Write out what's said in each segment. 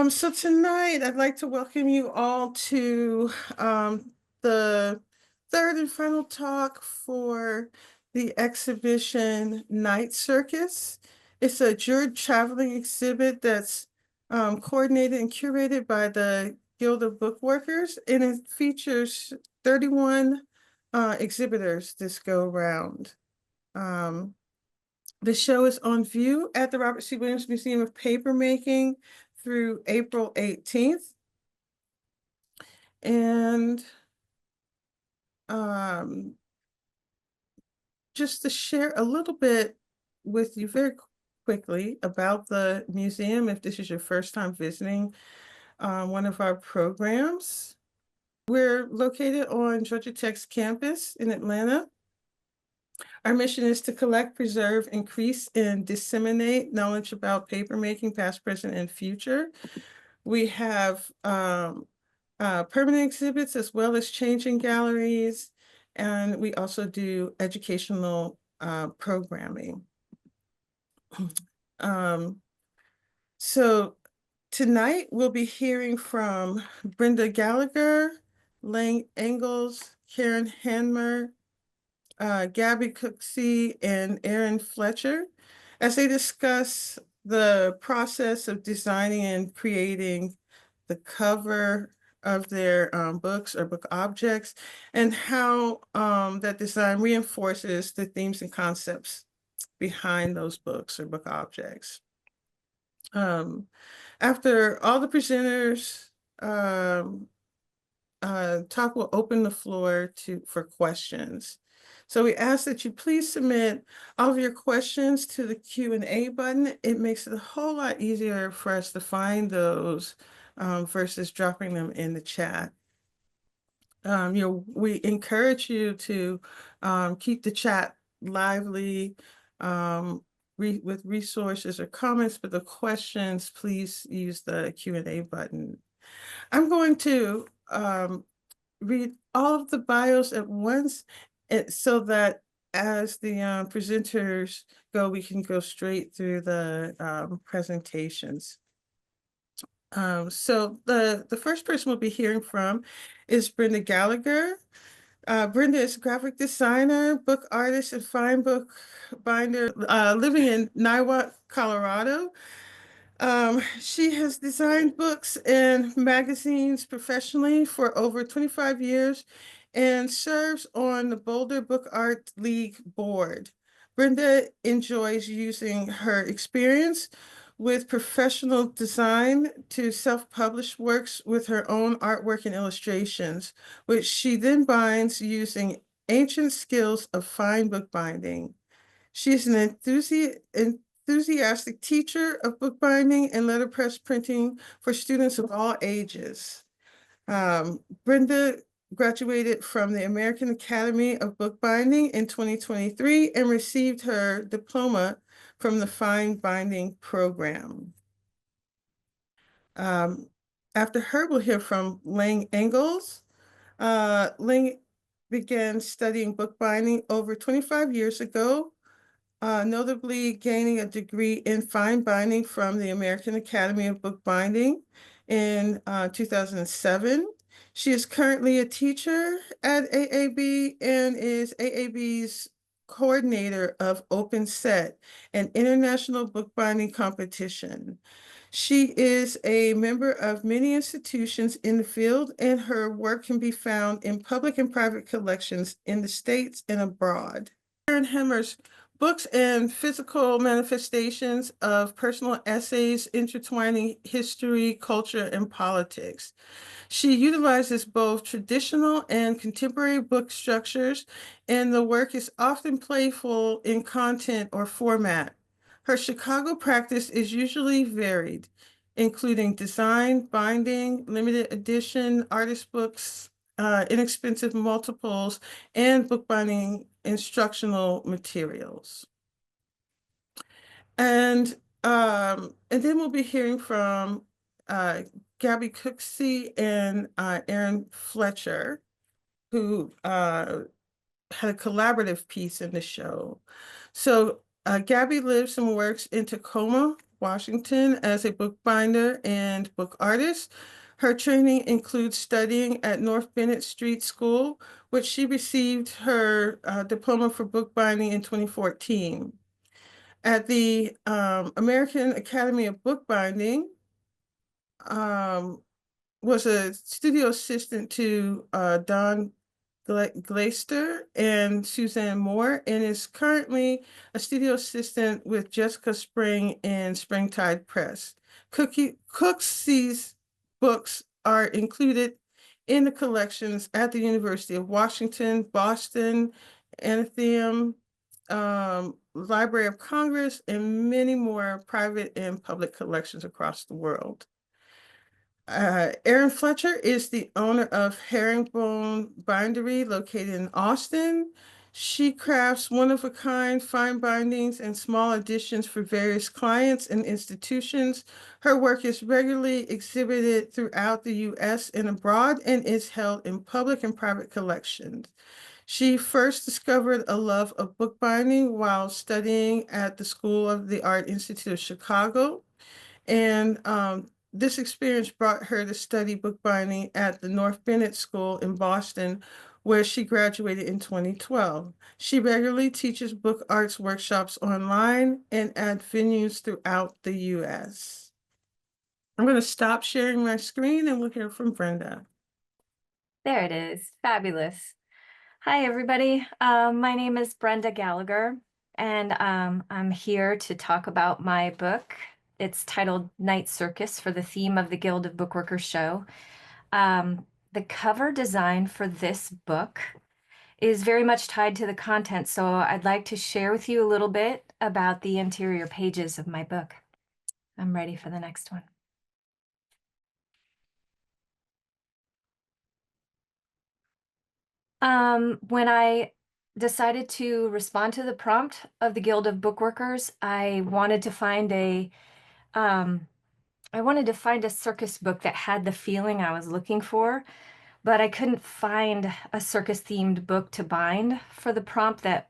So tonight I'd like to welcome you all to the third and final talk for the exhibition Night Circus. It's a jeweled traveling exhibit that's coordinated and curated by the Guild of Bookworkers, and it features 31 exhibitors this go round. The show is on view at the Robert C. Williams Museum of Papermaking through April 18th. And just to share a little bit with you very quickly about the museum, if this is your first time visiting one of our programs. We're located on Georgia Tech's campus in Atlanta. Our mission is to collect, preserve, increase, and disseminate knowledge about papermaking, past, present, and future. We have permanent exhibits as well as changing galleries, and we also do educational programming. So tonight we'll be hearing from Brenda Gallagher, Ingalls, Karen Hanmer, Gabby Cooksey, and Erin Fletcher as they discuss the process of designing and creating the cover of their books or book objects, and how that design reinforces the themes and concepts behind those books or book objects. After all the presenters talk, will open the floor for questions. So we ask that you please submit all of your questions to the Q&A button. It makes it a whole lot easier for us to find those versus dropping them in the chat. We encourage you to keep the chat lively with resources or comments, but the questions, please use the Q&A button. I'm going to read all of the bios at once, so that as the presenters go, we can go straight through the presentations. So the first person we'll be hearing from is Brenda Gallagher. Brenda is a graphic designer, book artist, and fine book binder living in Niwot, Colorado. She has designed books and magazines professionally for over 25 years and serves on the Boulder Book Art League board. Brenda enjoys using her experience with professional design to self-publish works with her own artwork and illustrations, which she then binds using ancient skills of fine bookbinding. She is an enthusiastic teacher of bookbinding and letterpress printing for students of all ages. Brenda graduated from the American Academy of Bookbinding in 2023 and received her diploma from the Fine Binding program. After her, we'll hear from Ingalls. Ling began studying bookbinding over 25 years ago, notably gaining a degree in fine binding from the American Academy of Bookbinding in 2007. She is currently a teacher at AAB and is AAB's coordinator of Open Set, an international bookbinding competition. She is a member of many institutions in the field, and her work can be found in public and private collections in the States and abroad. Karen Hanmer's books and physical manifestations of personal essays intertwining history, culture, and politics. She utilizes both traditional and contemporary book structures, and the work is often playful in content or format. Her Chicago practice is usually varied, including design, binding, limited edition, artist books, inexpensive multiples, and bookbinding instructional materials. And then we'll be hearing from Gabby Cooksey and Erin Fletcher, who had a collaborative piece in the show. So Gabby lives and works in Tacoma, Washington as a bookbinder and book artist. Her training includes studying at North Bennett Street School, which she received her diploma for bookbinding in 2014. At the American Academy of Bookbinding, um, was a studio assistant to Don Glaister and Suzanne Moore, and is currently a studio assistant with Jessica Spring and Springtide Press. Cooksey's books are included in the collections at the University of Washington, Boston, Atheneum, Library of Congress, and many more private and public collections across the world. Erin Fletcher is the owner of Herringbone Bindery located in Austin. She crafts one-of-a-kind fine bindings and small editions for various clients and institutions. Her work is regularly exhibited throughout the U.S. and abroad and is held in public and private collections. She first discovered a love of bookbinding while studying at the School of the Art Institute of Chicago. And this experience brought her to study bookbinding at the North Bennett School in Boston, where she graduated in 2012. She regularly teaches book arts workshops online and at venues throughout the U.S. I'm going to stop sharing my screen and we'll hear from Brenda. There it is. Fabulous. Hi, everybody. My name is Brenda Gallagher, and I'm here to talk about my book. It's titled Night Circus for the theme of the Guild of Bookworkers show. The cover design for this book is very much tied to the content, so I'd like to share with you a little bit about the interior pages of my book. I'm ready for the next one. When I decided to respond to the prompt of the Guild of Bookworkers, I wanted to find a circus book that had the feeling I was looking for, but I couldn't find a circus-themed book to bind for the prompt that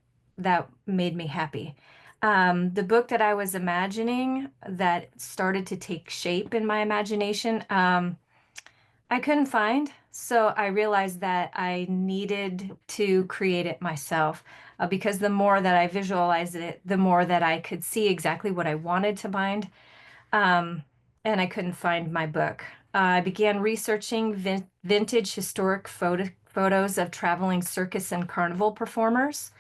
made me happy. The book that I was imagining that started to take shape in my imagination, I couldn't find, so I realized that I needed to create it myself, because the more that I visualized it, the more that I could see exactly what I wanted to bind, and I couldn't find my book. I began researching vintage historic photos of traveling circus and carnival performers.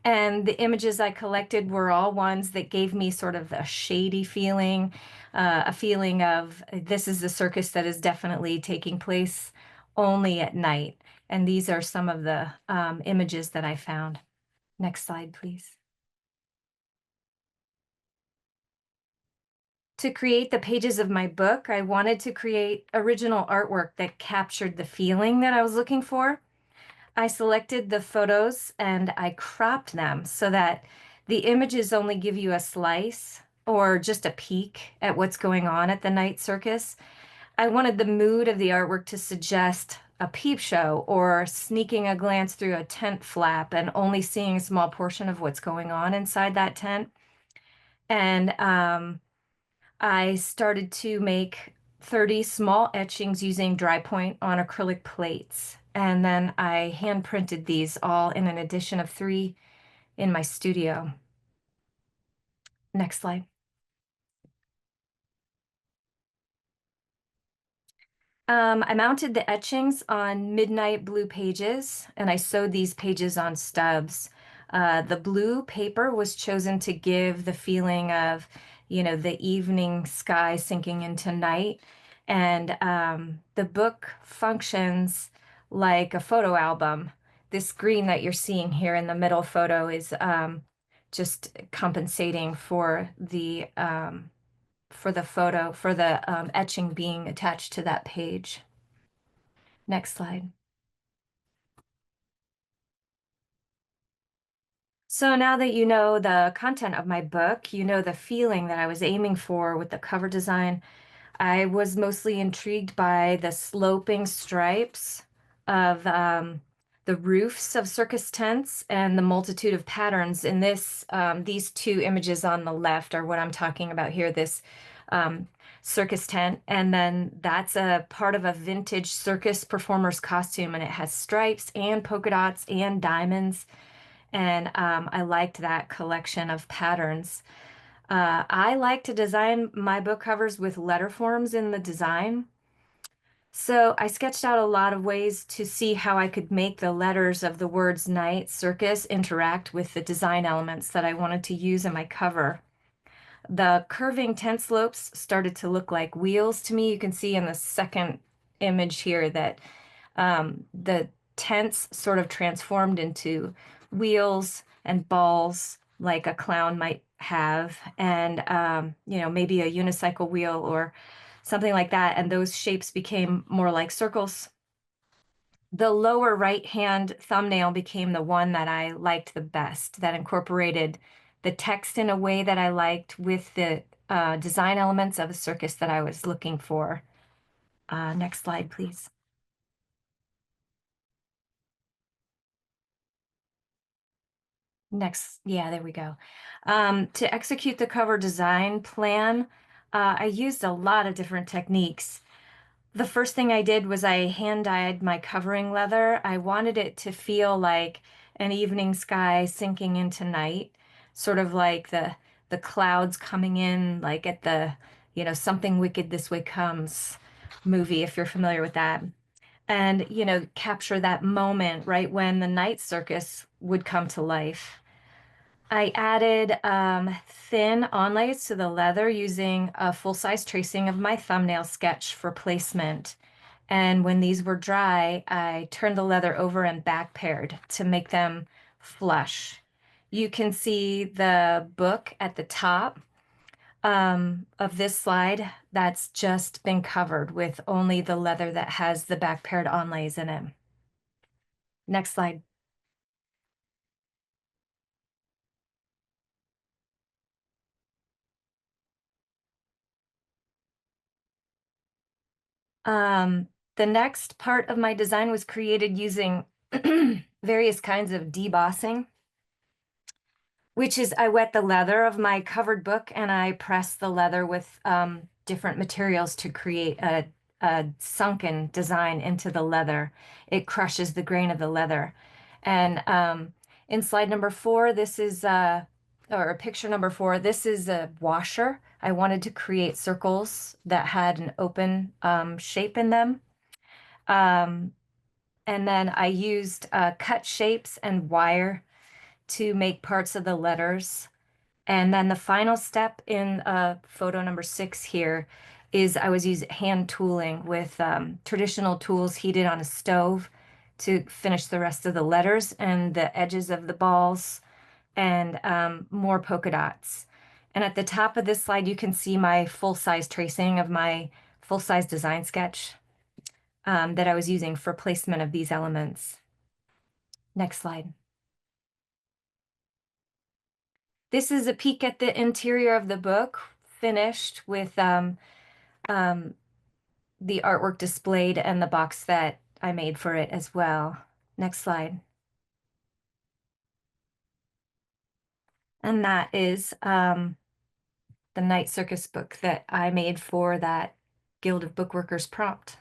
And the images I collected were all ones that gave me sort of a shady feeling, a feeling of this is a circus that is definitely taking place only at night. And these are some of the images that I found. Next slide, please. To create the pages of my book, I wanted to create original artwork that captured the feeling that I was looking for. I selected the photos and I cropped them so that the images only give you a slice or just a peek at what's going on at the night circus. I wanted the mood of the artwork to suggest a peep show or sneaking a glance through a tent flap and only seeing a small portion of what's going on inside that tent. And I started to make 30 small etchings using dry point on acrylic plates. And then I hand printed these all in an edition of 3 in my studio. Next slide. I mounted the etchings on midnight blue pages, and I sewed these pages on stubs. The blue paper was chosen to give the feeling of, the evening sky sinking into night. And the book functions like a photo album. This green that you're seeing here in the middle photo is just compensating for the etching being attached to that page. Next slide. So now that you know the content of my book, you know the feeling that I was aiming for with the cover design. I was mostly intrigued by the sloping stripes of the roofs of circus tents and the multitude of patterns. In this, these two images on the left are what I'm talking about here, this um, circus tent. And then that's a part of a vintage circus performer's costume, and it has stripes and polka dots and diamonds. And I liked that collection of patterns. I like to design my book covers with letter forms in the design. So I sketched out a lot of ways to see how I could make the letters of the words Night Circus interact with the design elements that I wanted to use in my cover. The curving tent slopes started to look like wheels to me. You can see in the second image here that the tents sort of transformed into wheels and balls like a clown might have, and maybe a unicycle wheel or something like that. And those shapes became more like circles. The lower right-hand thumbnail became the one that I liked the best, that incorporated the text in a way that I liked with the design elements of a circus that I was looking for. Next slide, please. Next, yeah, there we go. To execute the cover design plan, I used a lot of different techniques. The first thing I did was I hand dyed my covering leather. I wanted it to feel like an evening sky sinking into night, sort of like the clouds coming in, like at the, Something Wicked This Way Comes movie, if you're familiar with that. And, capture that moment right when the night circus would come to life. I added thin onlays to the leather using a full-size tracing of my thumbnail sketch for placement. And when these were dry, I turned the leather over and back paired to make them flush. You can see the book at the top of this slide that's just been covered with only the leather that has the back paired onlays in it. Next slide. The next part of my design was created using various kinds of debossing, which is I wet the leather of my covered book and I press the leather with different materials to create a sunken design into the leather. It crushes the grain of the leather. And in slide number 4, this is, or picture number 4, this is a washer. I wanted to create circles that had an open shape in them. And then I used cut shapes and wire to make parts of the letters. And then the final step in photo number 6 here is I was using hand tooling with traditional tools heated on a stove to finish the rest of the letters and the edges of the balls and more polka dots. And at the top of this slide, you can see my full-size tracing of my full-size design sketch that I was using for placement of these elements. Next slide. This is a peek at the interior of the book, finished with the artwork displayed and the box that I made for it as well. Next slide. And that is the Night Circus book that I made for that Guild of Bookworkers prompt.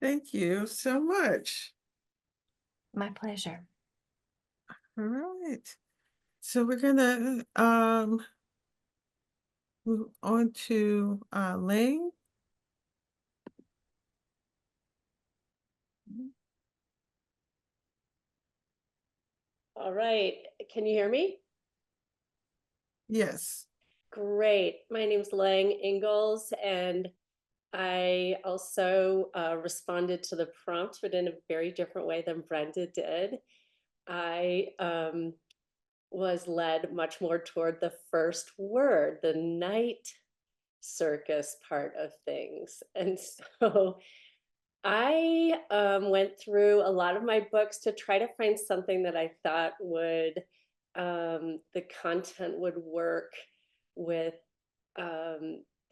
Thank you so much. My pleasure. All right. So we're gonna move on to Ling. All right. Can you hear me? Yes. Great. My name's Lang Ingalls, and I also responded to the prompt, but in a very different way than Brenda did. I was led much more toward the first word, the night circus part of things. And so I went through a lot of my books to try to find something that I thought would, the content would work with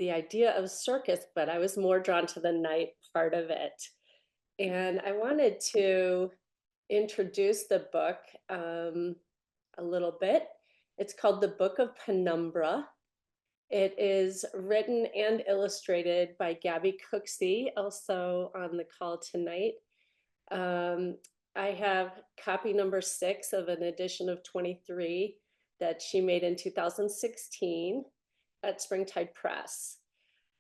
the idea of circus, but I was more drawn to the night part of it. And I wanted to introduce the book a little bit. It's called The Book of Penumbra. It is written and illustrated by Gabby Cooksey, also on the call tonight. I have copy number 6 of an edition of 23 that she made in 2016 at Springtide Press.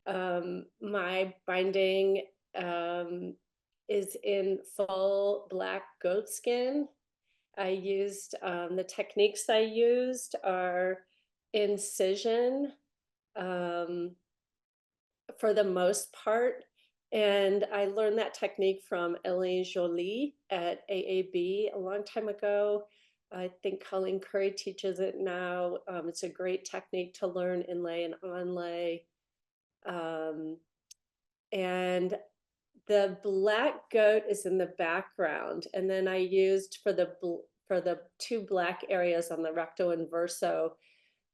My binding is in full black goat skin. I used, the techniques I used are incision for the most part. And I learned that technique from Elaine Jolie at AAB a long time ago. I think Colleen Curry teaches it now. It's a great technique to learn inlay and onlay. And the black goat is in the background. And then I used for the 2 black areas on the recto and verso,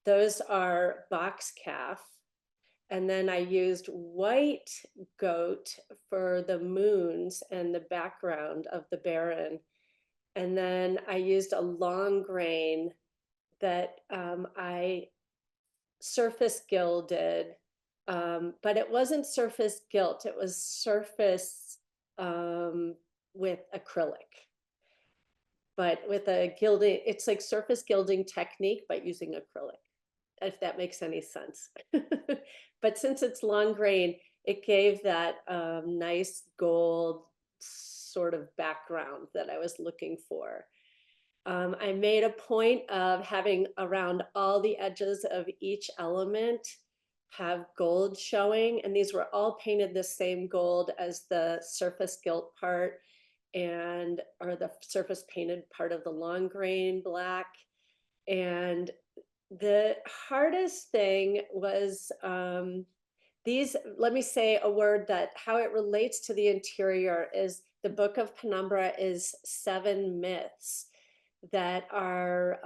those are box calf. And then I used white goat for the moons and the background of the Baron. And then I used a long grain that I surface gilded, but it wasn't surface gilt, it was surface with acrylic. But with a gilding, it's like surface gilding technique, but using acrylic, if that makes any sense. But since it's long grain, it gave that nice gold sort of background that I was looking for. I made a point of having around all the edges of each element have gold showing, and these were all painted the same gold as the surface gilt part or the surface painted part of the long grain black. And the hardest thing was let me say a word that how it relates to the interior is the Book of Penumbra is 7 myths that are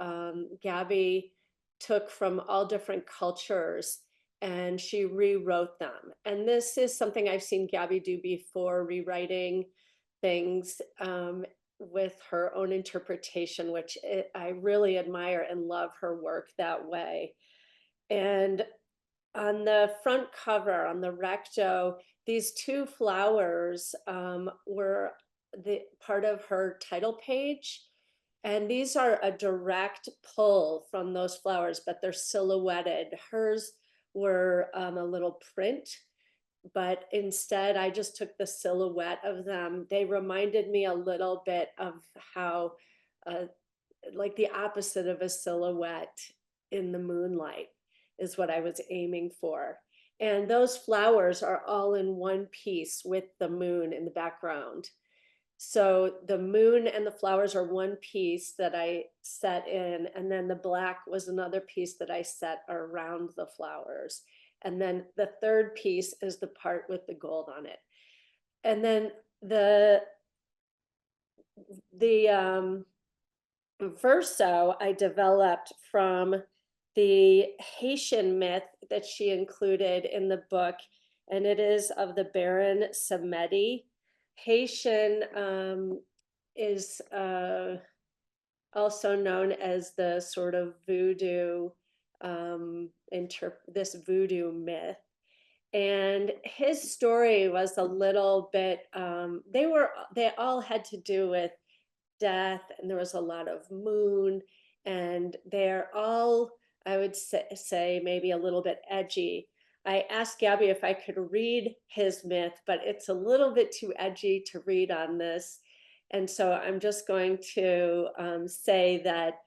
Gabby took from all different cultures and she rewrote them. And this is something I've seen Gabby do before, rewriting things with her own interpretation, which I really admire and love her work that way. And on the front cover, on the recto, these 2 flowers were the part of her title page. And these are a direct pull from those flowers, but they're silhouetted. Hers were a little print, but instead I just took the silhouette of them. They reminded me a little bit of how, like the opposite of a silhouette in the moonlight is what I was aiming for. And those flowers are all in one piece with the moon in the background. So the moon and the flowers are one piece that I set in, and then the black was another piece that I set around the flowers. And then the third piece is the part with the gold on it. And then the verso I developed from the Haitian myth that she included in the book, and it is of the Baron Samedi. Haitian is also known as the sort of voodoo, this voodoo myth. And his story was a little bit, they all had to do with death, and there was a lot of moon, and they're all, I would say maybe a little bit edgy. I asked Gabby if I could read his myth, but it's a little bit too edgy to read on this. And so I'm just going to say that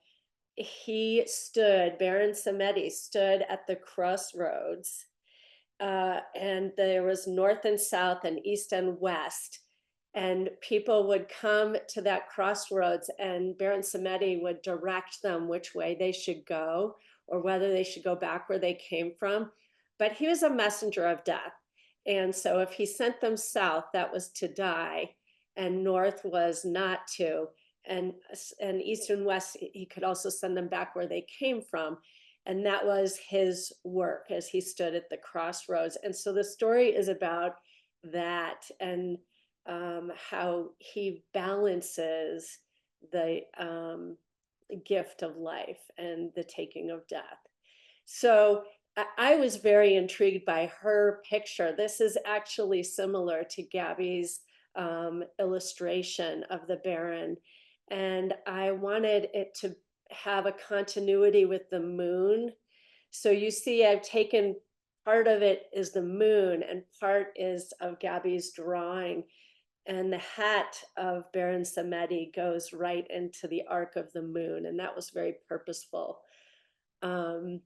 Baron Samedi stood at the crossroads, and there was north and south and east and west. And people would come to that crossroads, and Baron Samedi would direct them which way they should go or whether they should go back where they came from. But he was a messenger of death. And so if he sent them south, that was to die, and north was not to. And east and west, he could also send them back where they came from. And that was his work as he stood at the crossroads. And so the story is about that, and how he balances the gift of life and the taking of death. So I was very intrigued by her picture. This is actually similar to Gabby's illustration of the Baron. And I wanted it to have a continuity with the moon. So you see, I've taken part of it is the moon and part is of Gabby's drawing. And the hat of Baron Samedi goes right into the arc of the moon. And that was very purposeful. And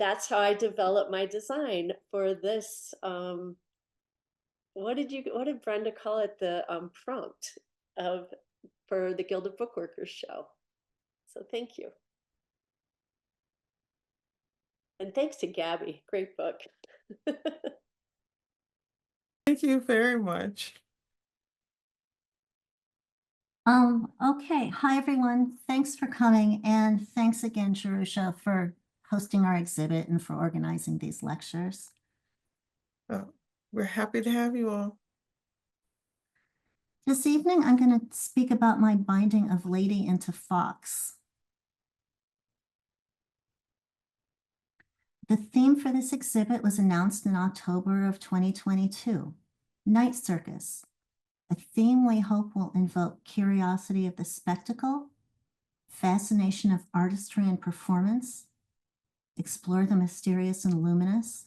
that's how I developed my design for this. What did Brenda call it? The prompt of for the Guild of Bookworkers show. So thank you. And thanks to Gabby, great book. Thank you very much. Okay. Hi, everyone. Thanks for coming. And thanks again, Jerusha, for hosting our exhibit and for organizing these lectures. We're happy to have you all. This evening, I'm going to speak about my binding of Lady into Fox. The theme for this exhibit was announced in October of 2022, Night Circus, a theme we hope will invoke curiosity of the spectacle, fascination of artistry and performance, explore the mysterious and luminous,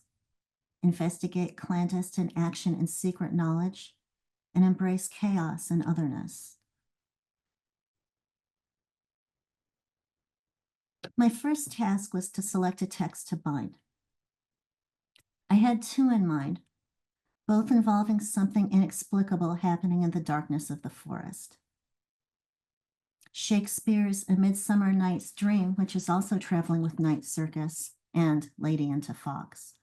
investigate clandestine action and secret knowledge, and embrace chaos and otherness. My first task was to select a text to bind. I had two in mind, both involving something inexplicable happening in the darkness of the forest. Shakespeare's A Midsummer Night's Dream, which is also traveling with Night Circus, and Lady into Fox.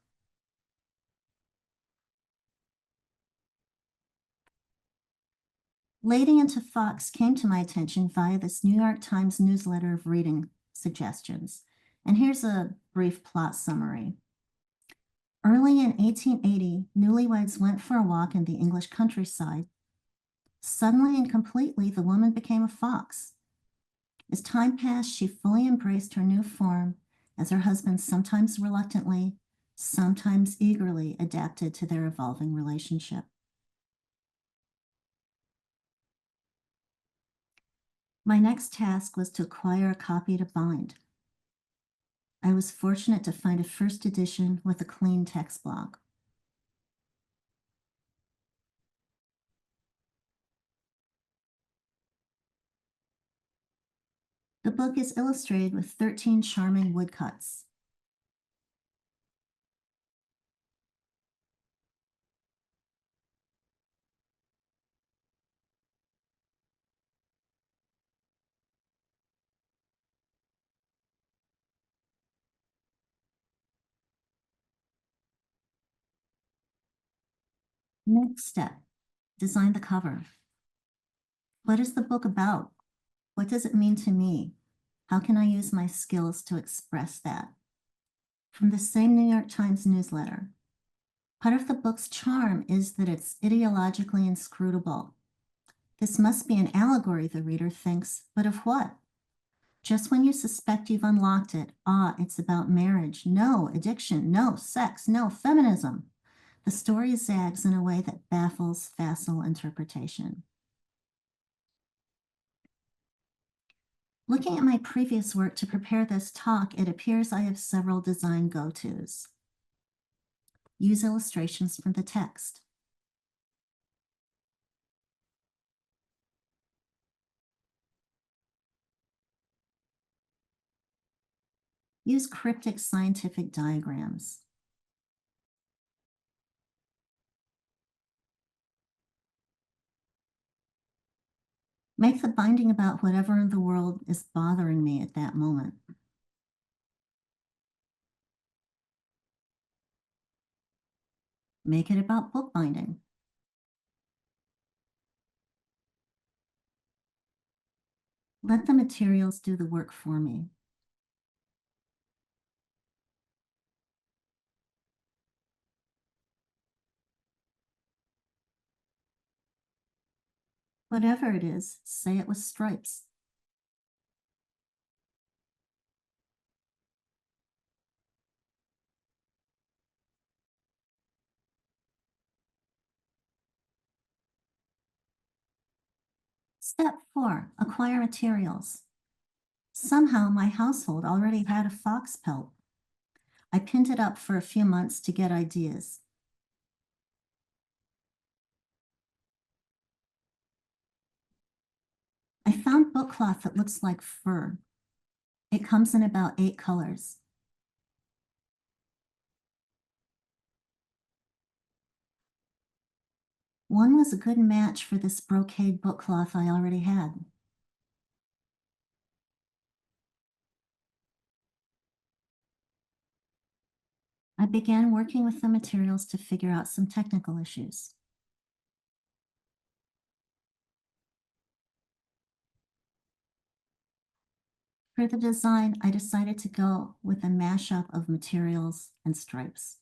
Lady into Fox came to my attention via this New York Times newsletter of reading suggestions. And here's a brief plot summary. Early in 1880, newlyweds went for a walk in the English countryside. Suddenly and completely, the woman became a fox. As time passed, she fully embraced her new form as her husband sometimes reluctantly, sometimes eagerly adapted to their evolving relationship. My next task was to acquire a copy to bind. I was fortunate to find a first edition with a clean text block. The book is illustrated with 13 charming woodcuts. Next step, design the cover. What is the book about? What does it mean to me? How can I use my skills to express that? From the same New York Times newsletter. Part of the book's charm is that it's ideologically inscrutable. This must be an allegory, the reader thinks, but of what? Just when you suspect you've unlocked it, it's about marriage. No, addiction. No, sex. No, feminism. The story zags in a way that baffles facile interpretation. Looking at my previous work to prepare this talk, it appears I have several design go-tos. Use illustrations from the text. Use cryptic scientific diagrams. Make the binding about whatever in the world is bothering me at that moment. Make it about bookbinding. Let the materials do the work for me. Whatever it is, say it with stripes. Step 4, acquire materials. Somehow my household already had a fox pelt. I pinned it up for a few months to get ideas. I found book cloth that looks like fur. It comes in about 8 colors. One was a good match for this brocade book cloth I already had. I began working with the materials to figure out some technical issues. For the design, I decided to go with a mashup of materials and stripes,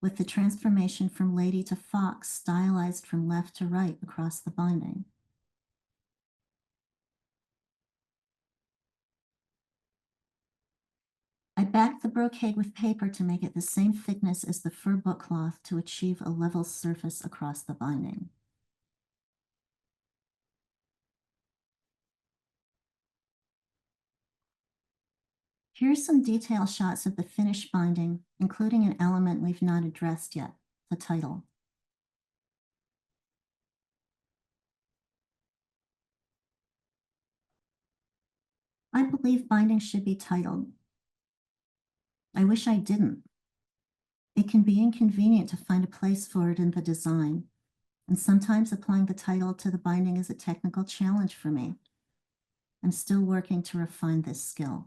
with the transformation from lady to fox stylized from left to right across the binding. I backed the brocade with paper to make it the same thickness as the fur book cloth to achieve a level surface across the binding. Here are some detail shots of the finished binding, including an element we've not addressed yet, the title. I believe bindings should be titled. I wish I didn't. It can be inconvenient to find a place for it in the design, and sometimes applying the title to the binding is a technical challenge for me. I'm still working to refine this skill.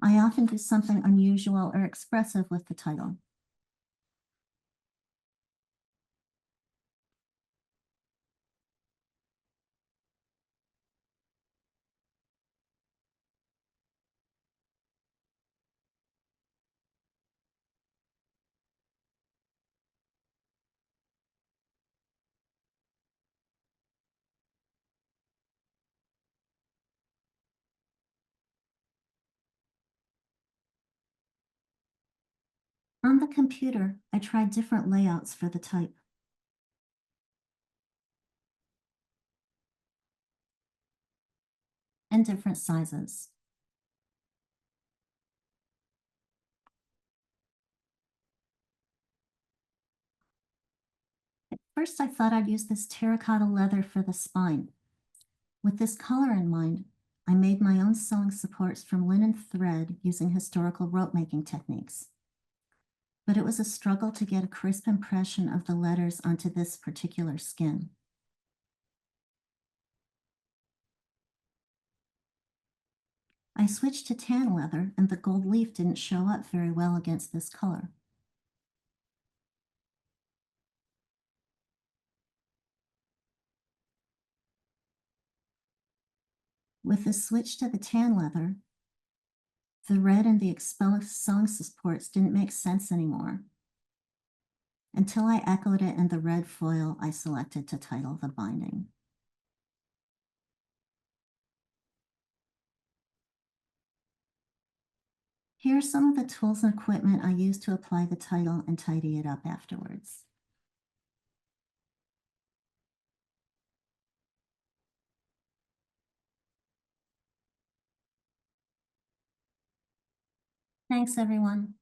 I often do something unusual or expressive with the title. On the computer, I tried different layouts for the type. And different sizes. At first, I thought I'd use this terracotta leather for the spine. With this color in mind, I made my own sewing supports from linen thread using historical rope making techniques. But it was a struggle to get a crisp impression of the letters onto this particular skin. I switched to tan leather, and the gold leaf didn't show up very well against this color. With the switch to the tan leather, the red and the exposed sewing supports didn't make sense anymore, until I echoed it in the red foil I selected to title the binding. Here are some of the tools and equipment I used to apply the title and tidy it up afterwards. Thanks, everyone.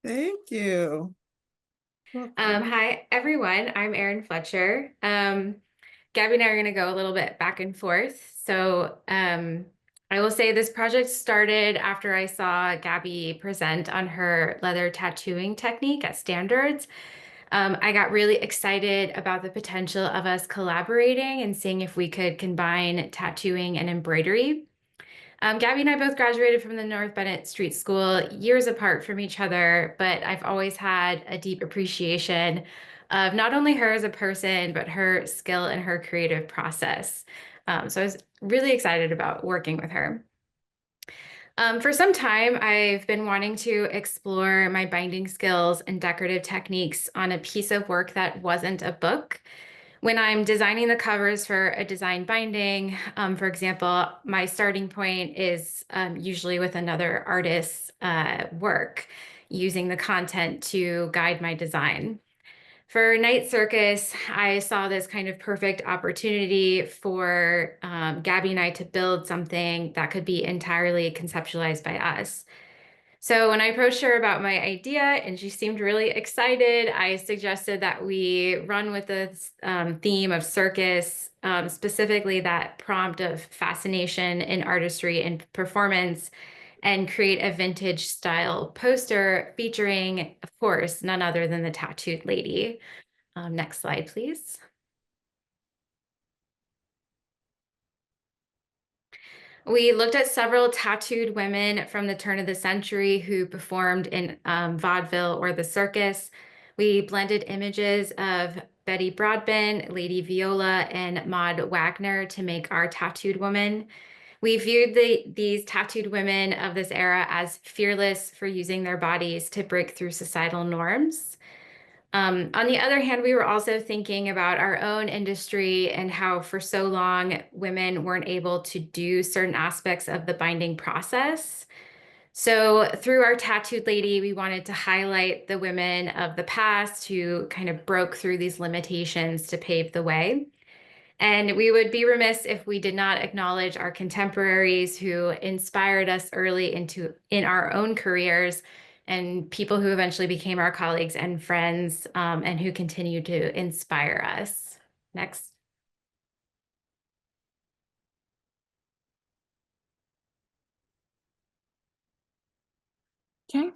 Thank you. Welcome. Hi, everyone. I'm Erin Fletcher. Gabby and I are going to go a little bit back and forth. So I will say this project started after I saw Gabby present on her leather tattooing technique at Standards. I got really excited about the potential of us collaborating and seeing if we could combine tattooing and embroidery. Gabby and I both graduated from the North Bennett Street School years apart from each other, but I've always had a deep appreciation of not only her as a person, but her skill and her creative process. So I was really excited about working with her. For some time, I've been wanting to explore my binding skills and decorative techniques on a piece of work that wasn't a book. When I'm designing the covers for a design binding, for example, my starting point is usually with another artist's work, using the content to guide my design. For Night Circus, I saw this kind of perfect opportunity for Gabby and I to build something that could be entirely conceptualized by us. So when I approached her about my idea and she seemed really excited, I suggested that we run with the theme of circus, specifically that prompt of fascination in artistry and performance, and create a vintage style poster featuring, of course, none other than the tattooed lady. Next slide, please. We looked at several tattooed women from the turn of the century who performed in vaudeville or the circus. We blended images of Betty Broadbent, Lady Viola, and Maud Wagner to make our tattooed woman. We viewed these tattooed women of this era as fearless for using their bodies to break through societal norms. On the other hand, we were also thinking about our own industry and how for so long women weren't able to do certain aspects of the binding process. So through our tattooed lady, we wanted to highlight the women of the past who kind of broke through these limitations to pave the way. And we would be remiss if we did not acknowledge our contemporaries who inspired us early in our own careers, and people who eventually became our colleagues and friends, and who continue to inspire us. Next. Okay.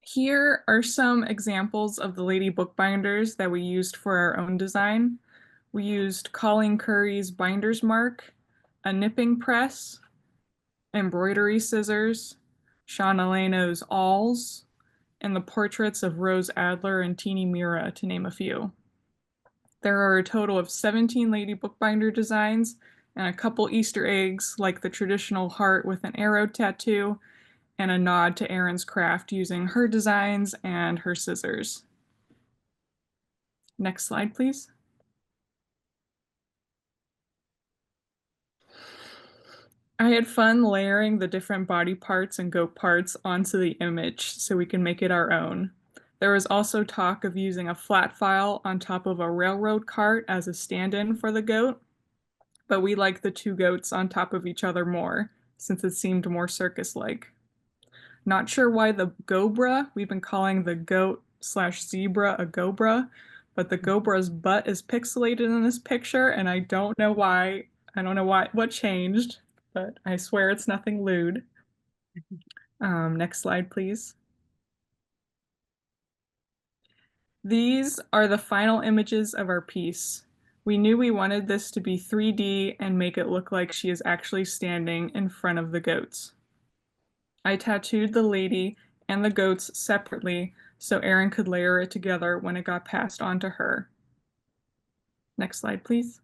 Here are some examples of the lady bookbinders that we used for our own design. We used Colleen Curry's binder's mark, a nipping press, embroidery scissors, Shauna Leno's awls, and the portraits of Rose Adler and Teeny Mira, to name a few. There are a total of 17 lady bookbinder designs and a couple Easter eggs like the traditional heart with an arrow tattoo and a nod to Erin's craft using her designs and her scissors. Next slide, please. I had fun layering the different body parts and goat parts onto the image so we can make it our own. There was also talk of using a flat file on top of a railroad cart as a stand-in for the goat, but we liked the two goats on top of each other more since it seemed more circus-like. Not sure why the gobra, we've been calling the goat/zebra a gobra, but the gobra's butt is pixelated in this picture and I don't know why. What changed, but I swear it's nothing lewd. Next slide, please. These are the final images of our piece. We knew we wanted this to be 3D and make it look like she is actually standing in front of the goats. I tattooed the lady and the goats separately so Erin could layer it together when it got passed on to her. Next slide, please.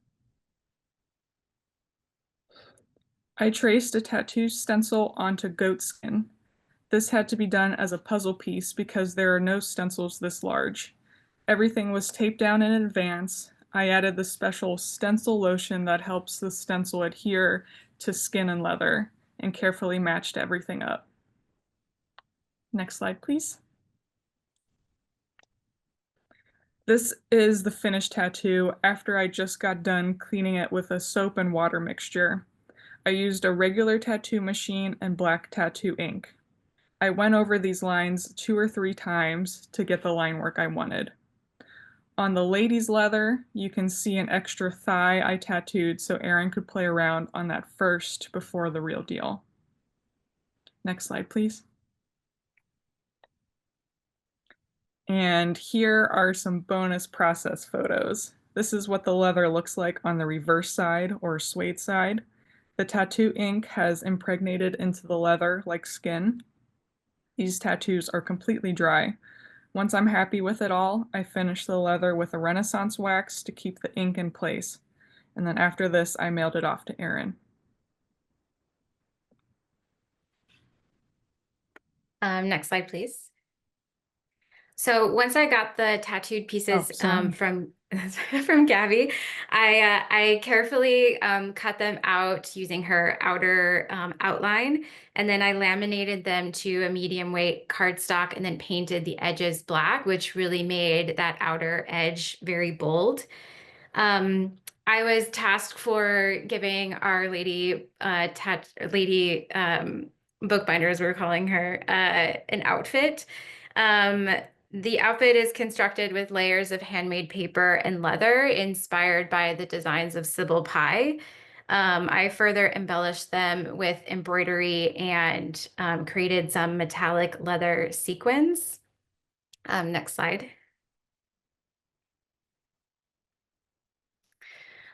I traced a tattoo stencil onto goat skin. This had to be done as a puzzle piece because there are no stencils this large. Everything was taped down in advance. I added the special stencil lotion that helps the stencil adhere to skin and leather and carefully matched everything up. Next slide, please. This is the finished tattoo after I just got done cleaning it with a soap and water mixture. I used a regular tattoo machine and black tattoo ink. I went over these lines 2 or 3 times to get the line work I wanted. On the lady's leather, you can see an extra thigh I tattooed so Erin could play around on that first before the real deal. Next slide, please. And here are some bonus process photos. This is what the leather looks like on the reverse side or suede side. The tattoo ink has impregnated into the leather like skin. These tattoos are completely dry. Once I'm happy with it all, I finish the leather with a Renaissance wax to keep the ink in place. And then after this, I mailed it off to Erin. Next slide, please. So once I got the tattooed pieces sorry. from Gabby, I carefully cut them out using her outer outline, and then I laminated them to a medium weight cardstock and then painted the edges black, which really made that outer edge very bold. I was tasked for giving our lady bookbinder, as we're calling her, an outfit. The outfit is constructed with layers of handmade paper and leather inspired by the designs of Sybil Pie. I further embellished them with embroidery and created some metallic leather sequins. Next slide.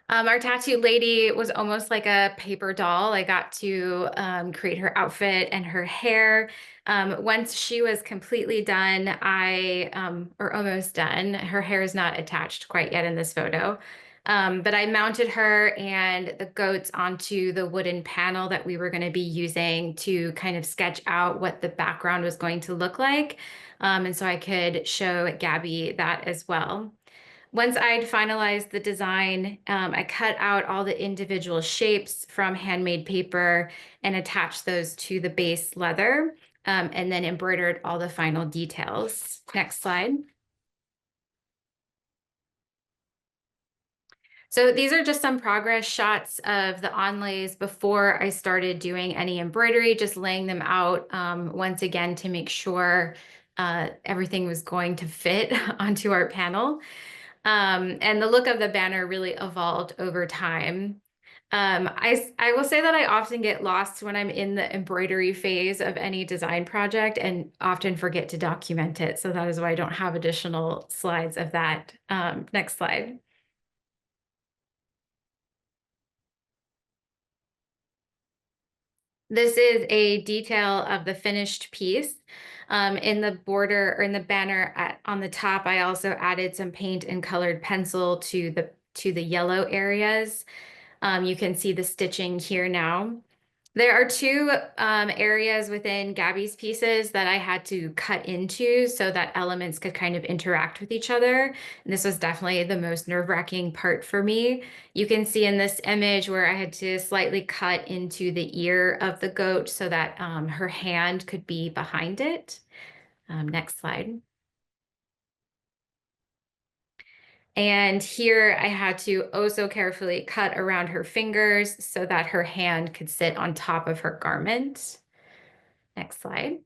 Our tattoo lady was almost like a paper doll. I got to create her outfit and her hair. Once she was completely done, or almost done, her hair is not attached quite yet in this photo, but I mounted her and the goats onto the wooden panel that we were going to be using to kind of sketch out what the background was going to look like. And so I could show Gabby that as well. Once I'd finalized the design, I cut out all the individual shapes from handmade paper and attached those to the base leather, and then embroidered all the final details. Next slide. So these are just some progress shots of the onlays before I started doing any embroidery, just laying them out once again to make sure everything was going to fit onto our panel. And the look of the banner really evolved over time. I will say that I often get lost when I'm in the embroidery phase of any design project and often forget to document it. So that is why I don't have additional slides of that. Next slide. This is a detail of the finished piece. In the border or in the banner on the top, I also added some paint and colored pencil to the yellow areas. You can see the stitching here now. There are two areas within Gabby's pieces that I had to cut into so that elements could kind of interact with each other. And this was definitely the most nerve-wracking part for me. You can see in this image where I had to slightly cut into the ear of the goat so that her hand could be behind it. Next slide. And here I had to so carefully cut around her fingers so that her hand could sit on top of her garment. Next slide.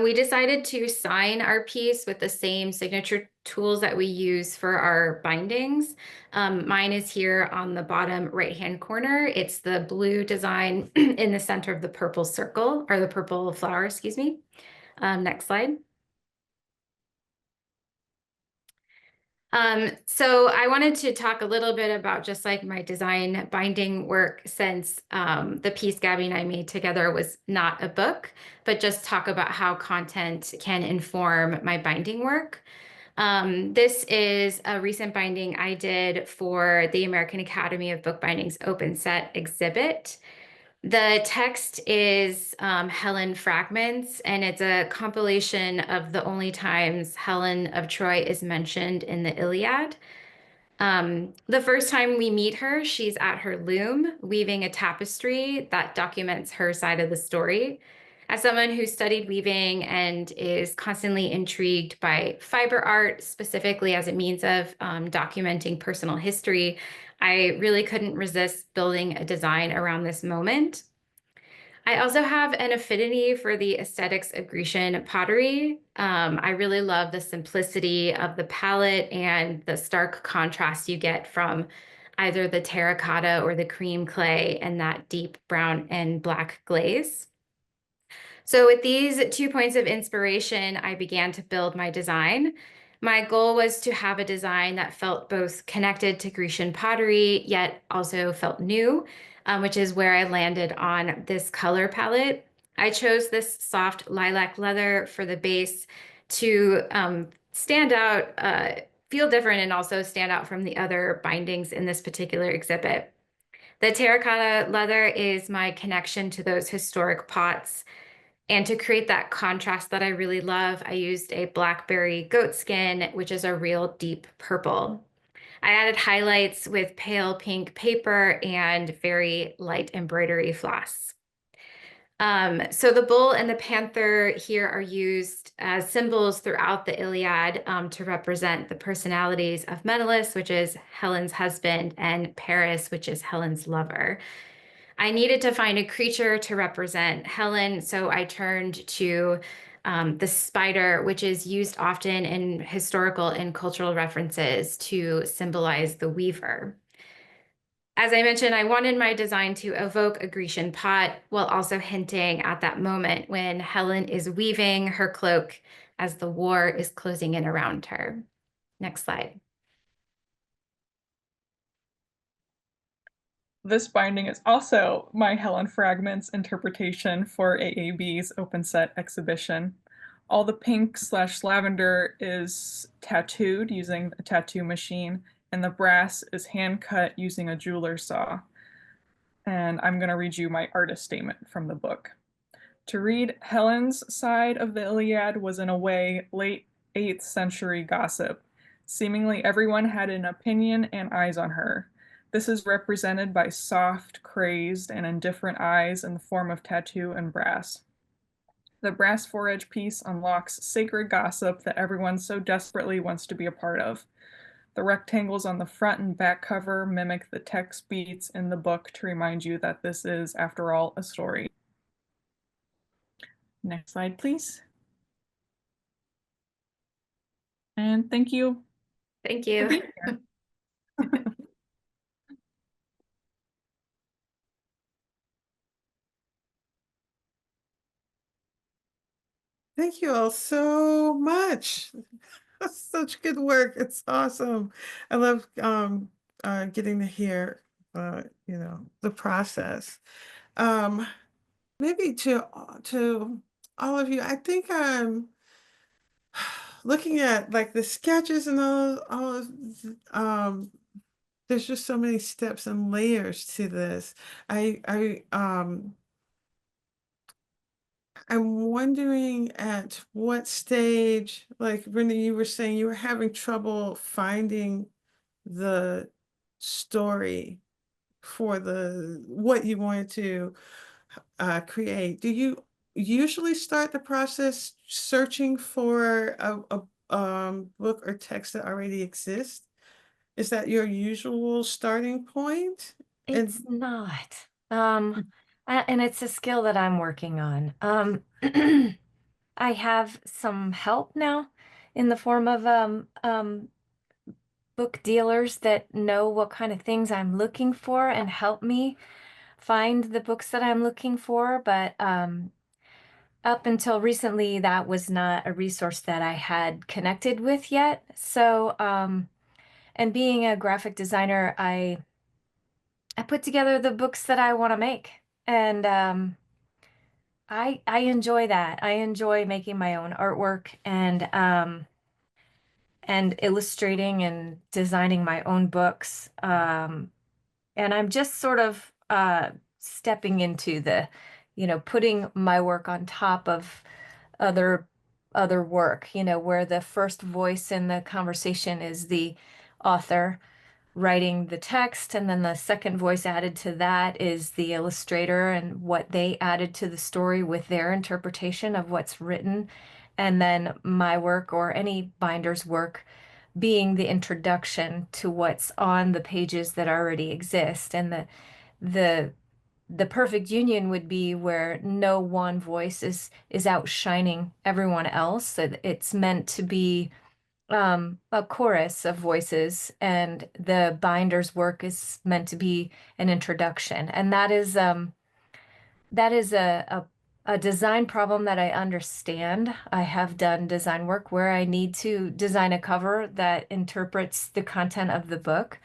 We decided to sign our piece with the same signature tools that we use for our bindings. Mine is here on the bottom right-hand corner. It's the blue design in the center of the purple circle, or the purple flower, excuse me. Next slide. So I wanted to talk a little bit about just like my design binding work, since the piece Gabby and I made together was not a book, but just talk about how content can inform my binding work. This is a recent binding I did for the American Academy of Bookbinding's Open Set exhibit. The text is Helen Fragments, and it's a compilation of the only times Helen of Troy is mentioned in the Iliad. The first time we meet her, she's at her loom, weaving a tapestry that documents her side of the story. As someone who studied weaving and is constantly intrigued by fiber art, specifically as a means of documenting personal history, I really couldn't resist building a design around this moment. I also have an affinity for the aesthetics of Grecian pottery. I really love the simplicity of the palette and the stark contrast you get from either the terracotta or the cream clay and that deep brown and black glaze. So with these 2 points of inspiration, I began to build my design. My goal was to have a design that felt both connected to Grecian pottery, yet also felt new, which is where I landed on this color palette. I chose this soft lilac leather for the base to stand out, feel different, and also stand out from the other bindings in this particular exhibit. The terracotta leather is my connection to those historic pots. And to create that contrast that I really love, I used a blackberry goatskin, which is a real deep purple. I added highlights with pale pink paper and very light embroidery floss. So the bull and the panther here are used as symbols throughout the Iliad to represent the personalities of Menelaus, which is Helen's husband, and Paris, which is Helen's lover. I needed to find a creature to represent Helen, so I turned to the spider, which is used often in historical and cultural references to symbolize the weaver. As I mentioned, I wanted my design to evoke a Grecian pot while also hinting at that moment when Helen is weaving her cloak as the war is closing in around her. Next slide. This binding is also my Helen Fragments interpretation for AAB's open set exhibition. All the pink/lavender is tattooed using a tattoo machine, and the brass is hand cut using a jeweler's saw. And I'm going to read you my artist statement from the book. To read Helen's side of the Iliad was in a way late 8th century gossip. Seemingly everyone had an opinion and eyes on her. This is represented by soft, crazed, and indifferent eyes in the form of tattoo and brass. The brass 4-edge piece unlocks sacred gossip that everyone so desperately wants to be a part of. The rectangles on the front and back cover mimic the text beats in the book to remind you that this is, after all, a story. Next slide, please. And thank you. Thank for you. being here. Thank you all so much. That's such good work. It's awesome. I love getting to hear the process. Maybe to all of you, I think I'm looking at like the sketches and all of there's just so many steps and layers to this. I'm wondering at what stage, like Brenda, you were saying you were having trouble finding the story for what you wanted to create. Do you usually start the process searching for a book or text that already exists? Is that your usual starting point? It's not. And it's a skill that I'm working on. I have some help now in the form of book dealers that know what kind of things I'm looking for and help me find the books that I'm looking for. But up until recently, that was not a resource that I had connected with yet. So, and being a graphic designer, I put together the books that I want to make, and I enjoy that. I enjoy making my own artwork and illustrating and designing my own books. And I'm just sort of stepping into putting my work on top of other work, where the first voice in the conversation is the author writing the text, and then the second voice added to that is the illustrator and what they added to the story with their interpretation of what's written, and then my work or any binder's work being the introduction to what's on the pages that already exist. And the the perfect union would be where no one voice is outshining everyone else. So it's meant to be a chorus of voices, and the binder's work is meant to be an introduction. And that is a design problem that I understand. I have done design work where I need to design a cover that interprets the content of the book.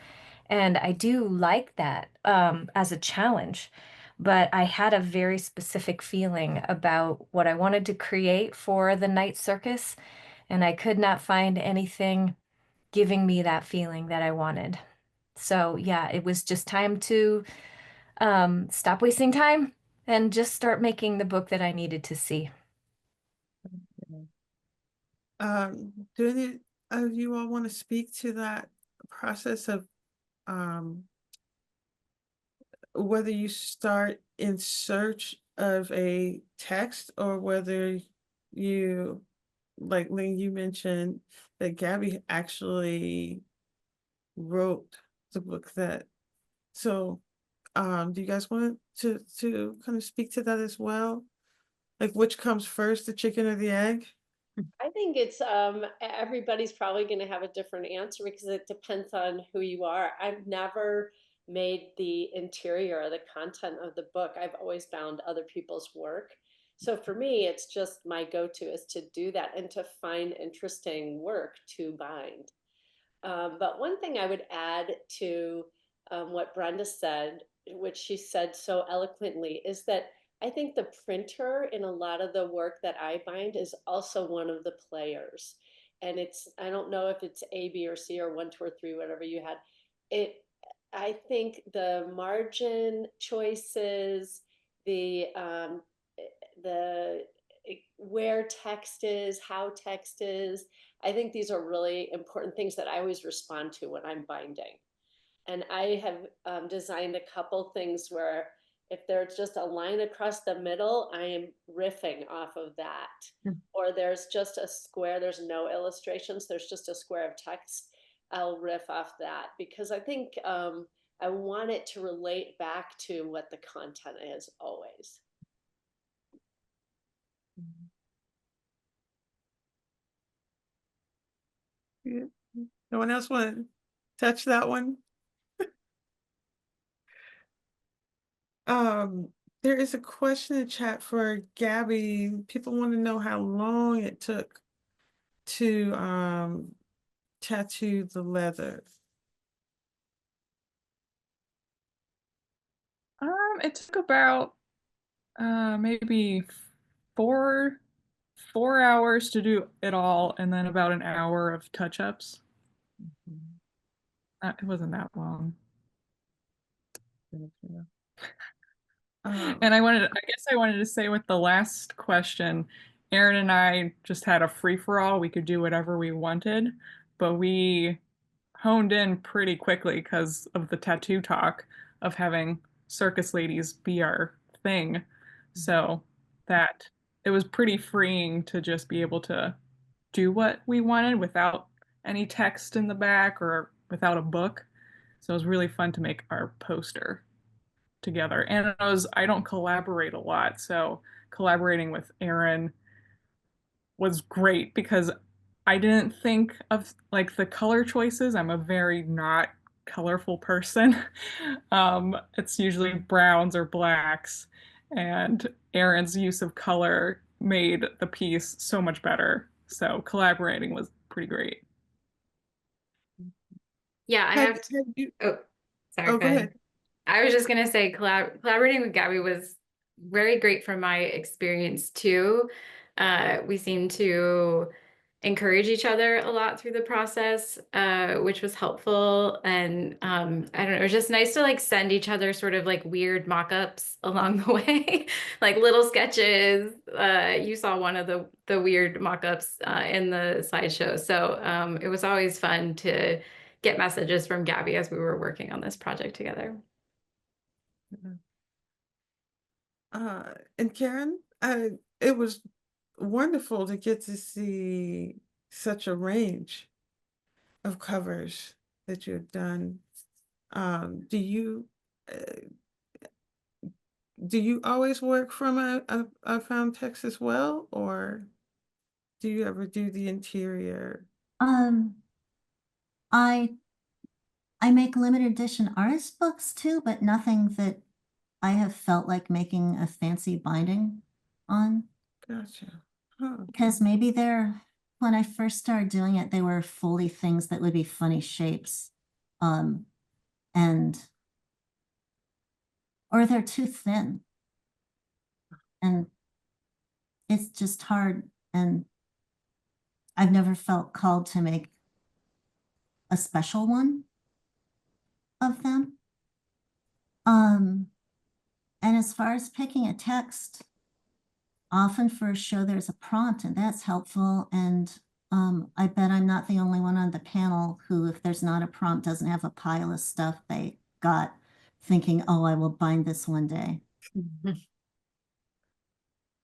And I do like that as a challenge. But I had a very specific feeling about what I wanted to create for the Night Circus. and I could not find anything giving me that feeling that I wanted. So yeah, it was just time to stop wasting time and just start making the book that I needed to see. Do any of you all want to speak to that process of whether you start in search of a text or whether you, like Ling, you mentioned that Gabby actually wrote the book so do you guys want to kind of speak to that as well? Like which comes first, the chicken or the egg? I think it's everybody's probably going to have a different answer because it depends on who you are. I've never made the interior or the content of the book. I've always found other people's work. So for me, it's just my go-to is to do that and to find interesting work to bind. But one thing I would add to what Brenda said, which she said so eloquently, is that I think the printer in a lot of the work that I bind is also one of the players. And it's, I don't know if it's A, B, or C, or 1, 2, or 3, whatever you had. It, I think the margin choices, the where text is, how text is, I think these are really important things that I always respond to when I'm binding. And I have designed a couple things where if there's just a line across the middle, I am riffing off of that. Or there's just a square, there's no illustrations, there's just a square of text, I'll riff off that because I think I want it to relate back to what the content is always. Yeah. No one else want to touch that one? There is a question in chat for Gabby. People want to know how long it took to tattoo the leather. It took about maybe four hours to do it all, and then about an hour of touch-ups. It wasn't that long. And I guess I wanted to say with the last question, Erin and I just had a free-for-all. We could do whatever we wanted, but we honed in pretty quickly because of the tattoo talk of having circus ladies be our thing. So that it was pretty freeing to just be able to do what we wanted without any text in the back or without a book. So it was really fun to make our poster together. And I don't collaborate a lot, so collaborating with Erin was great because I didn't think of like the color choices. I'm a very not colorful person. It's usually browns or blacks, and Erin's use of color made the piece so much better. So collaborating was pretty great. Yeah, I have to, oh, sorry, Oh, go go ahead. ahead. I was just gonna say collaborating with Gabby was very great from my experience too. We seemed to encourage each other a lot through the process, which was helpful. And I don't know, it was just nice to like send each other sort of like weird mock-ups along the way, like little sketches. You saw one of the weird mock-ups in the slideshow. So it was always fun to get messages from Gabby as we were working on this project together. And Karen, it was wonderful to get to see such a range of covers that you've done. Do you always work from a found text as well, or do you ever do the interior? I make limited edition artist books too, but nothing that I have felt like making a fancy binding on. Gotcha. Huh. Because maybe when I first started doing it, they were fully things that would be funny shapes. Or they're too thin. And it's just hard. And I've never felt called to make a special one of them. And as far as picking a text, often for a show there's a prompt, and that's helpful. And I bet I'm not the only one on the panel who, if there's not a prompt, doesn't have a pile of stuff they got thinking, oh, I will bind this one day.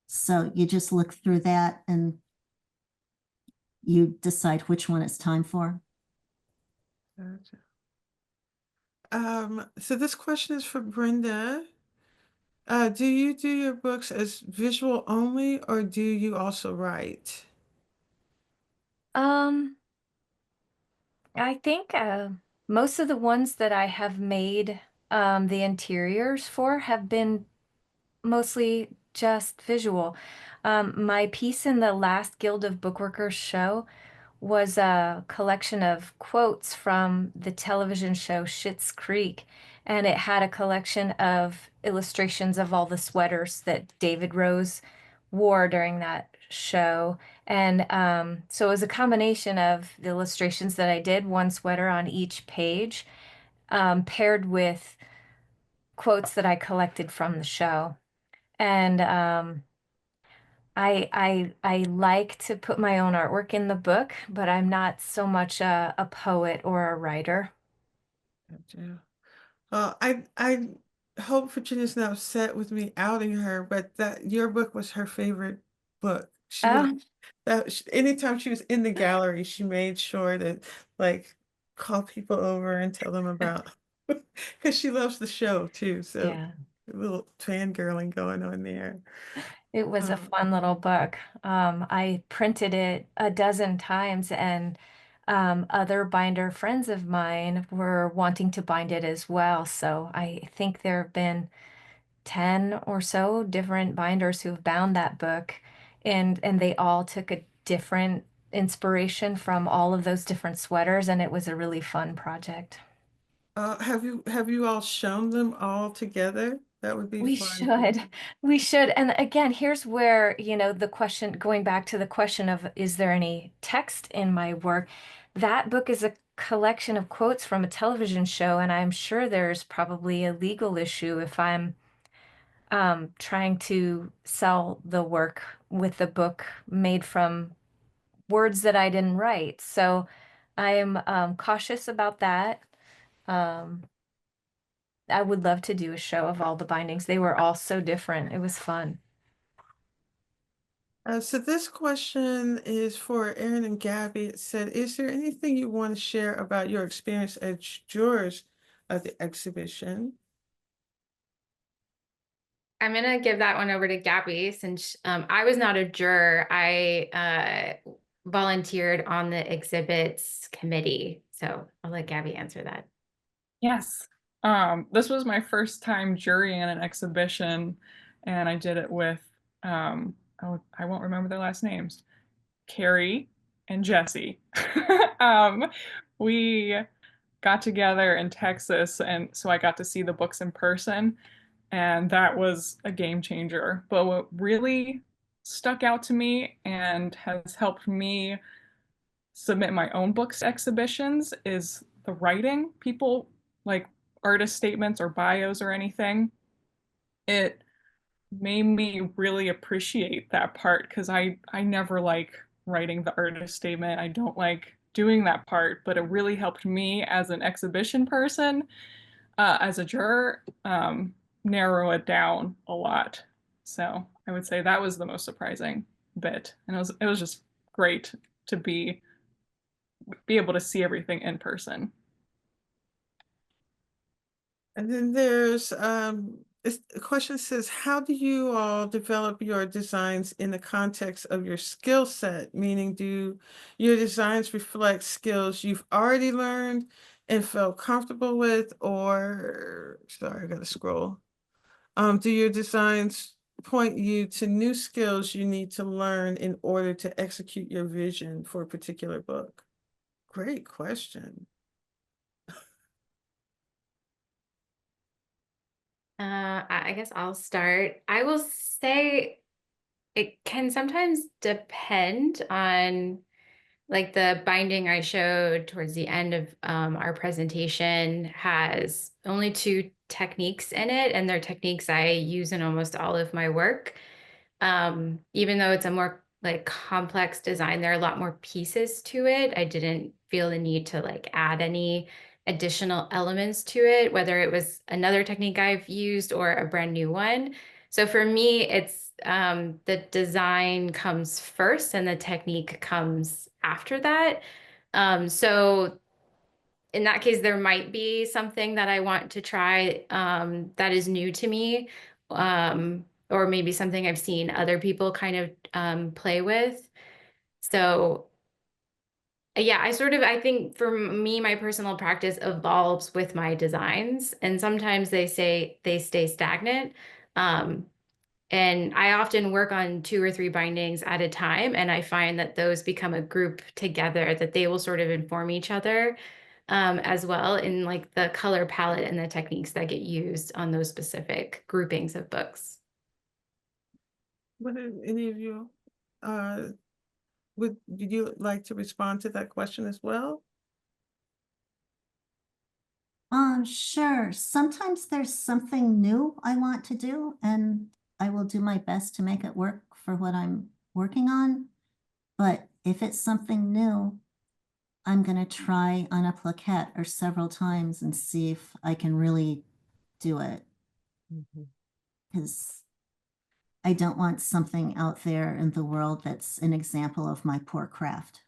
So you just look through that and you decide which one it's time for. Gotcha. So this question is for Brenda. Do you do your books as visual only, or do you also write? I think most of the ones that I have made the interiors for have been mostly just visual. My piece in the last Guild of Bookworkers show was a collection of quotes from the television show Schitt's Creek, and it had a collection of illustrations of all the sweaters that David Rose wore during that show. And so it was a combination of the illustrations that I did, one sweater on each page, paired with quotes that I collected from the show. And I like to put my own artwork in the book, but I'm not so much a poet or a writer. Gotcha. I hope Virginia's not upset with me outing her, but that your book was her favorite book. She would Oh, anytime she was in the gallery, she made sure to like call people over and tell them about because she loves the show too. So yeah. a little fangirling going on there. It was a fun little book. I printed it a dozen times, and other binder friends of mine were wanting to bind it as well. So I think there have been 10 or so different binders who have bound that book, and they all took a different inspiration from all of those different sweaters, and it was a really fun project. Have you all shown them all together? That would be We fun. should. We should. And again, here's where, the question, going back to the question of, is there any text in my work? That book is a collection of quotes from a television show, and I'm sure there's probably a legal issue if I'm trying to sell the work with the book made from words that I didn't write. So I am cautious about that. Um, I would love to do a show of all the bindings. They were all so different. It was fun. So this question is for Erin and Gabby. It said, is there anything you want to share about your experience as jurors of the exhibition? I'm gonna give that one over to Gabby since I was not a juror. I volunteered on the exhibits committee. So I'll let Gabby answer that. Yes. This was my first time jurying in an exhibition, and I did it with, oh, I won't remember their last names, Carrie and Jesse. We got together in Texas, and so I got to see the books in person, and that was a game changer. But what really stuck out to me and has helped me submit my own books to exhibitions is the writing. People like artist statements or bios or anything. It made me really appreciate that part because I never like writing the artist statement. I don't like doing that part, but it really helped me as an exhibition person, as a juror, narrow it down a lot. So I would say that was the most surprising bit, and it was just great to be able to see everything in person. And then there's the question says, how do you all develop your designs in the context of your skill set? Meaning, do your designs reflect skills you've already learned and felt comfortable with, or sorry, I gotta scroll. Do your designs point you to new skills you need to learn in order to execute your vision for a particular book? Great question. I guess I'll start. I will say it can sometimes depend on like the binding I showed towards the end of our presentation has only 2 techniques in it, and they're techniques I use in almost all of my work. Even though it's a more like complex design, there are a lot more pieces to it. I didn't feel the need to like add any additional elements to it, whether it was another technique I've used or a brand new one. So for me, it's the design comes first and the technique comes after that. So in that case, there might be something that I want to try that is new to me, or maybe something I've seen other people kind of play with. So yeah, I think for me, my personal practice evolves with my designs, and sometimes they stay stagnant. Um, and I often work on 2 or 3 bindings at a time, and I find that those become a group together, that they will sort of inform each other as well in like the color palette and the techniques that get used on those specific groupings of books. What did any of you, would you like to respond to that question as well? Sure. Sometimes there's something new I want to do, and I will do my best to make it work for what I'm working on. But if it's something new, I'm going to try on a plaquette or several times and see if I can really do it. Because I don't want something out there in the world that's an example of my poor craft.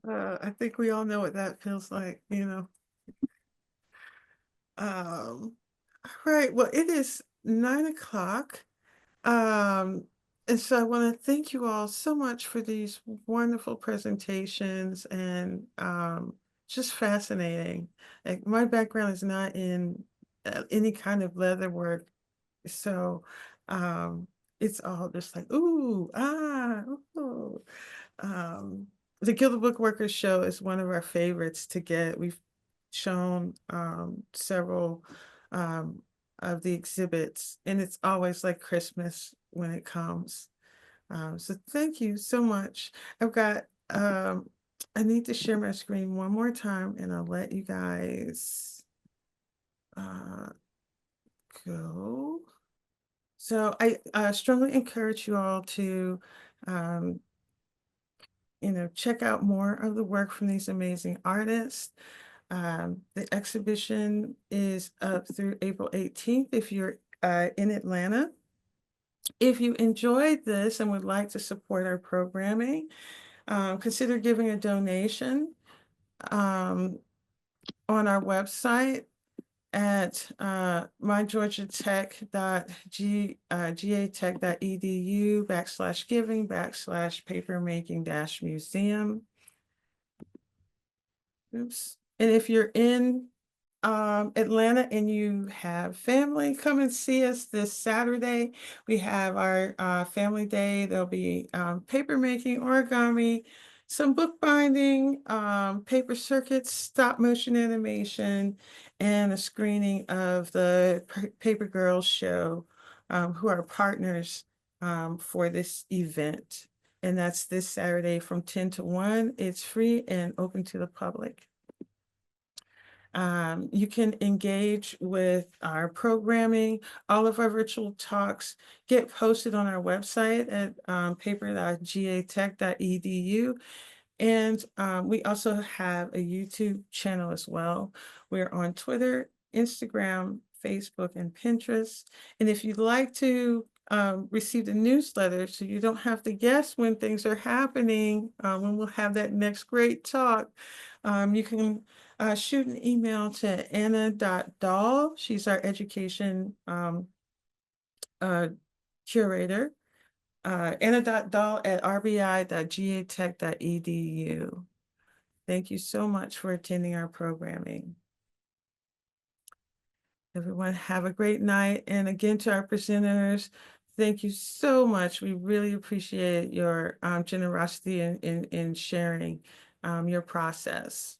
I think we all know what that feels like, you know. All right, well, it is 9 o'clock. And so I want to thank you all so much for these wonderful presentations and just fascinating. Like my background is not in any kind of leather work, so it's all just like ooh, ah, ooh. The Guild of Bookworkers show is one of our favorites to get. We've shown several of the exhibits, and it's always like Christmas when it comes. So thank you so much. I've got I need to share my screen one more time, and I'll let you guys go. So I strongly encourage you all to check out more of the work from these amazing artists. The exhibition is up through April 18th if you're in Atlanta. If you enjoyed this and would like to support our programming, consider giving a donation on our website at mygeorgiatech.gatech.edu/giving/papermaking-museum. Oops. And if you're in Atlanta and you have family, come and see us this Saturday. We have our family day. There'll be paper making, origami, some bookbinding, paper circuits, stop motion animation, and a screening of the Paper Girls show, who are partners for this event. And that's this Saturday from 10 to 1. It's free and open to the public. You can engage with our programming. All of our virtual talks get posted on our website at paper.gatech.edu. And we also have a YouTube channel as well. We're on Twitter, Instagram, Facebook, and Pinterest. And if you'd like to receive the newsletter so you don't have to guess when things are happening, when we'll have that next great talk, you can shoot an email to Anna.Dahl. She's our education curator. Anna.Dahl@rbi.gatech.edu. Thank you so much for attending our programming. Everyone have a great night. And again, to our presenters, thank you so much. We really appreciate your generosity in sharing your process.